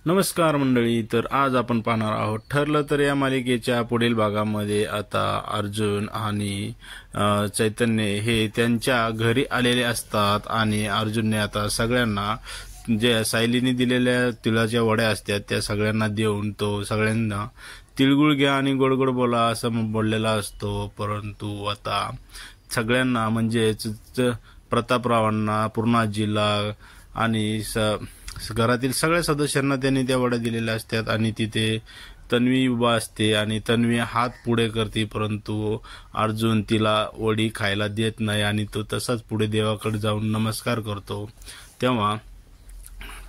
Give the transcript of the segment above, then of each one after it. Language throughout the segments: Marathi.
नमस्कार मंडळी. तर आज आपण पाहणार आहोत ठरलं तर या मालिकेच्या पुढील भागामध्ये आता अर्जुन आणि चैतन्य हे त्यांच्या घरी आलेले असतात आणि अर्जुनने आता सगळ्यांना जे सायलीने दिलेल्या तिळाच्या वड्या असतात त्या सगळ्यांना देऊन तो सगळ्यांना तिळगुळ घ्या आणि गोडगोड बोला असं बोललेला असतो. परंतु आता सगळ्यांना म्हणजेच प्रतापरावांना, पूर्णाजीला आणि घरातील सगळ्या सदस्यांना त्यांनी त्या वड्या दिलेल्या असतात आणि तिथे तन्वी उभा असते आणि तन्वी हात पुढे करते, परंतु अर्जुन तिला वडी खायला देत नाही आणि तो तसाच पुढे देवाकडे जाऊन नमस्कार करतो. तेव्हा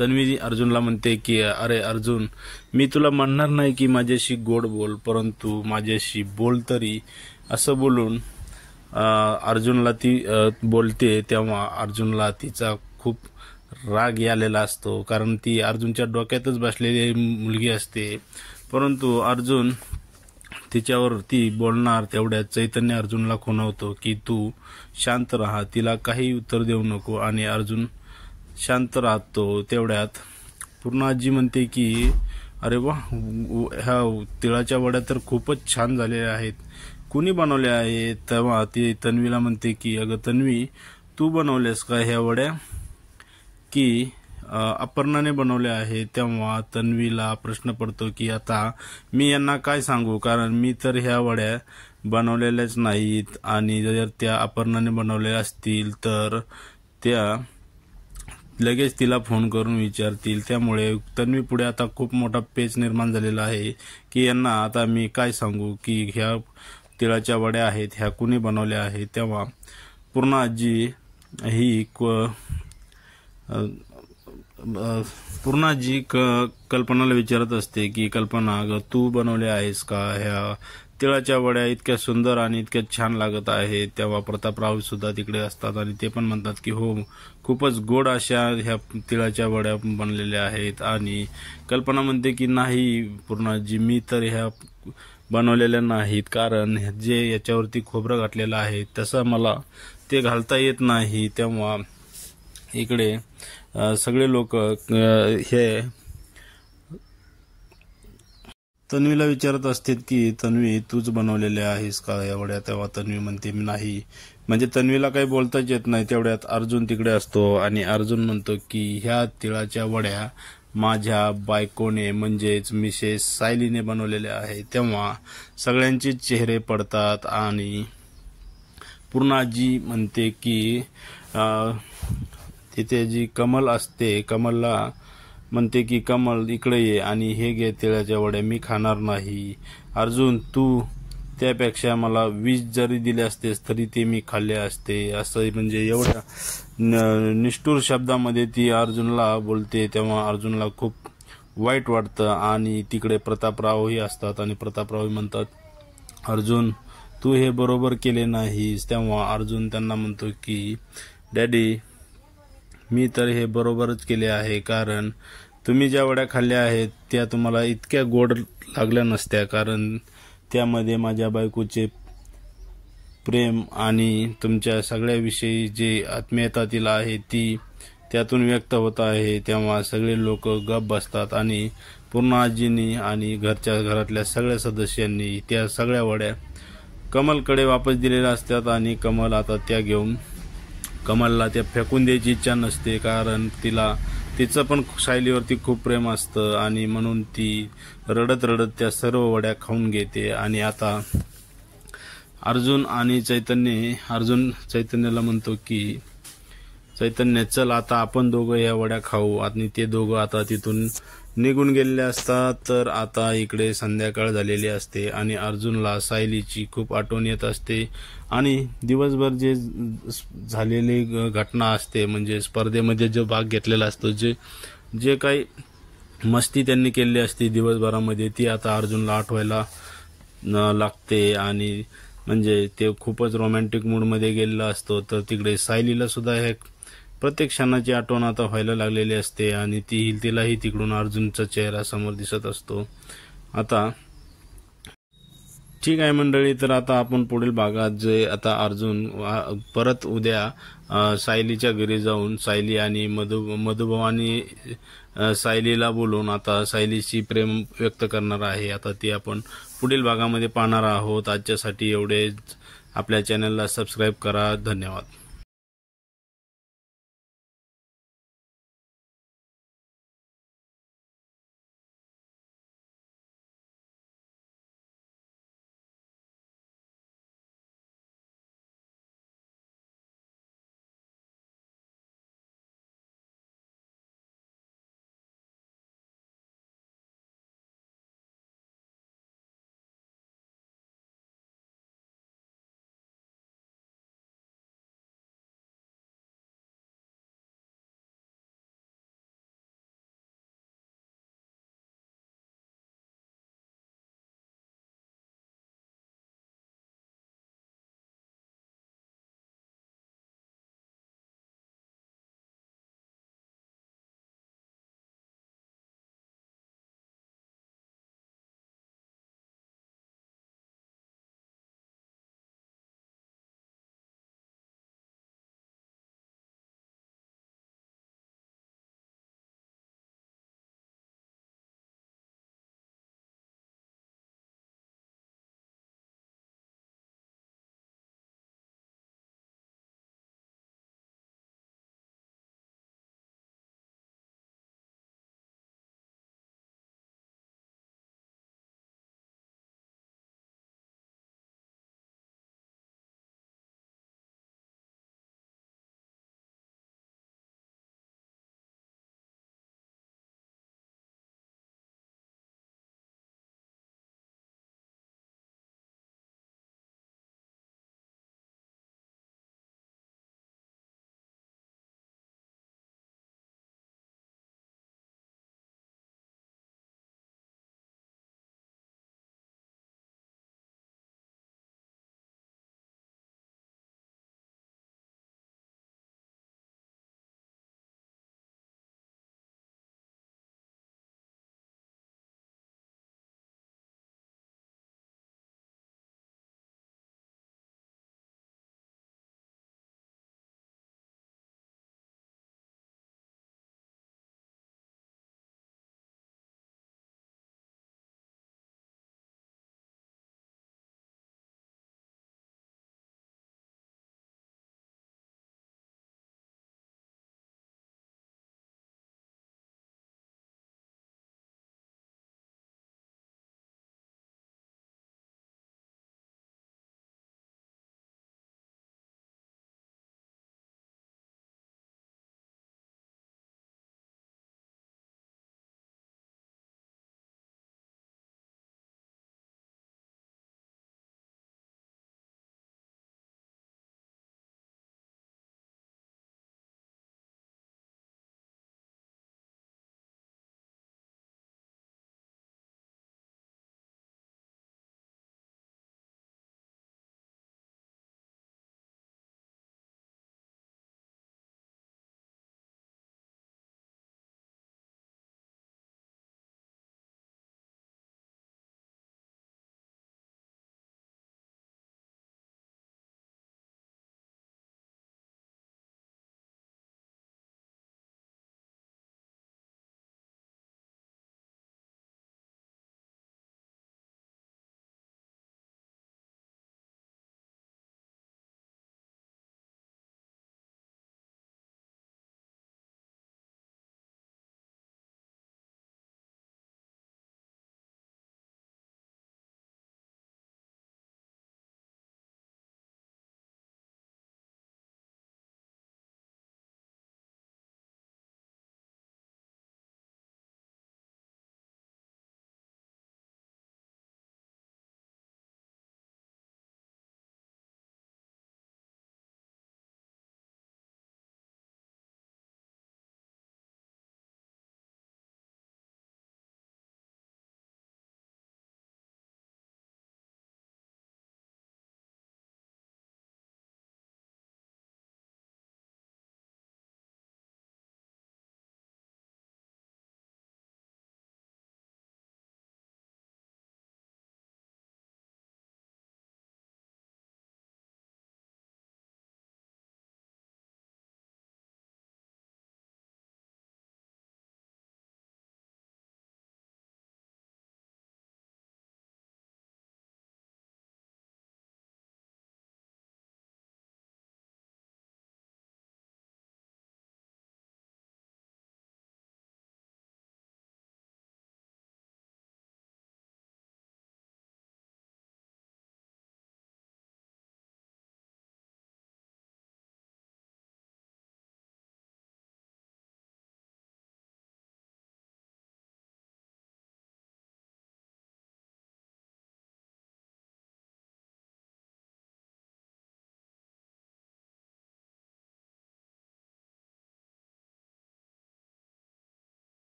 तन्वी अर्जुनला म्हणते की अरे अर्जुन, मी तुला म्हणणार नाही की माझ्याशी गोड बोल, परंतु माझ्याशी बोल तरी, असं बोलून अर्जुनला ती बोलते. तेव्हा अर्जुनला तिचा खूप राग आलेला असतो, कारण ती अर्जुनच्या डोक्यातच बसलेली मुलगी असते. परंतु अर्जुन तिच्यावरती बोलणार तेवढ्यात चैतन्य अर्जुनला खुणवतो की तू शांत राहा, तिला काही उत्तर देऊ नको, आणि अर्जुन शांत राहतो. तेवढ्यात पूर्णाजी म्हणते की अरे वा, ह्या तिळाच्या वड्या तर खूपच छान झालेल्या आहेत, कुणी बनवल्या आहेत? तेव्हा ती तन्वीला म्हणते की अगं तन्वी, तू बनवल्यास का ह्या वड्या की अपर्णाने बनवल्या आहेत? तेव्हा तन्वीला प्रश्न पडतो की आता मी यांना काय सांगू, कारण मी तर ह्या वड्या बनवलेल्याच नाहीत आणि जर त्या अपर्णाने बनवलेल्या असतील तर त्या लगेच तिला फोन करून विचारतील. त्यामुळे तन्वी पुढे आता खूप मोठा पेच निर्माण झालेला आहे की यांना आता मी काय सांगू की ह्या तिळाच्या वड्या आहेत ह्या कुणी बनवल्या आहेत. तेव्हा पूर्णाजी ही पूर्णाजी कल्पनाला विचारत असते की कल्पना, ग तू बनवल्या आहेस का ह्या तिळाच्या वड्या? इतक्या सुंदर आणि इतक्या छान लागत आहेत. तेव्हा प्रतापराव सुद्धा तिकडे असतात आणि ते पण म्हणतात की हो, खूपच गोड अशा ह्या तिळाच्या वड्या बनलेल्या आहेत. आणि कल्पना म्हणते की नाही पूर्णाजी, मी तर ह्या बनवलेल्या नाहीत, कारण जे याच्यावरती खोबरं घातलेलं आहे तसं मला ते घालता येत नाही. तेव्हा इकडे सगळे लोक हे तन्वीला विचारत असतात की तन्वी, तूच बनवलेल्या आहेस का या वड्या? तेव्हा तन्वी म्हणते नाही, म्हणजे तन्वीला काही बोलताच येत नाही. तेवढ्यात अर्जुन तिकडे असतो आणि अर्जुन म्हणतो की ह्या तिळाच्या वड्या माझ्या बायकोने म्हणजेच मिसेस सायलीने बनवलेल्या आहेत. तेव्हा सगळ्यांचे चेहरे पडतात आणि पूर्णाजी म्हणते की तिथे जी कमल असते, कमलला म्हणते की कमल इकडे ये आणि हे घे तिळाच्या वड्या, मी खाणार नाही. अर्जुन, तू त्यापेक्षा मला 20 जरी दिले असतेस तरी ते मी खाल्ले असते, असं म्हणजे एवढ्या निष्ठुर शब्दामध्ये ती अर्जुनला बोलते. तेव्हा अर्जुनला खूप वाईट वाटतं आणि तिकडे प्रतापरावही असतात आणि प्रतापराव म्हणतात अर्जुन, तू हे बरोबर केले नाहीस. तेव्हा अर्जुन त्यांना म्हणतो की डॅडी, मी तर हे बरोबरच केले आहे, कारण तुम्ही ज्या वड्या खाल्ल्या आहेत त्या तुम्हाला इतक्या गोड लागल्या नसत्या, कारण त्यामध्ये माझ्या बायकोचे प्रेम आणि तुमच्या सगळ्याविषयी जे आत्मीयता तिला आहे ती त्यातून व्यक्त होत आहे. तेव्हा सगळे लोक गप बसतात आणि पूर्णाजींनी आणि घरातल्या सगळ्या सदस्यांनी त्या सगळ्या वड्या कमलकडे वापस दिलेल्या असतात आणि कमल आता त्या घेऊन, कमलला त्या फेकून द्यायची इच्छा नसते, कारण तिचं पण सायलीवरती खूप प्रेम असतं आणि म्हणून ती रडत रडत त्या सर्व वड्या खाऊन घेते. आणि आता अर्जुन चैतन्याला म्हणतो की चैतन्य, चल आता आपण दोघं या वड्या खाऊ, आणि ते दोघं आता तिथून निघून गेलेले असतात. तर आता इकडे संध्याकाळ झालेली असते आणि अर्जुनला सायलीची खूप आठवण येत असते आणि दिवसभर जे झालेली घटना असते, म्हणजे स्पर्धेमध्ये जो भाग घेतलेला असतो, जे काही मस्ती त्यांनी केलेली असते दिवसभरामध्ये, ती आता अर्जुनला आठवायला लागते आणि म्हणजे ते खूपच रोमॅन्टिक मूडमध्ये गेलेला असतो. तर तिकडे सायलीला सुद्धा हे प्रत्येक क्षणाची आठवण आता व्हायला लागलेली असते आणि तिलाही तिकडून अर्जुनचा चेहरा समोर दिसत असतो. आता ठीक आहे मंडळी, तर आता आपण पुढील भागात जे आता अर्जुन परत उद्या सायलीच्या घरी जाऊन सायली आणि मधुभवानी सायलीला बोलून आता सायलीशी प्रेम व्यक्त करणार आहे। आता ती आपण पुढील भागामध्ये पाहणार आहोत। आजच्यासाठी एवढेच। आपल्या चॅनलला सबस्क्राईब करा। धन्यवाद।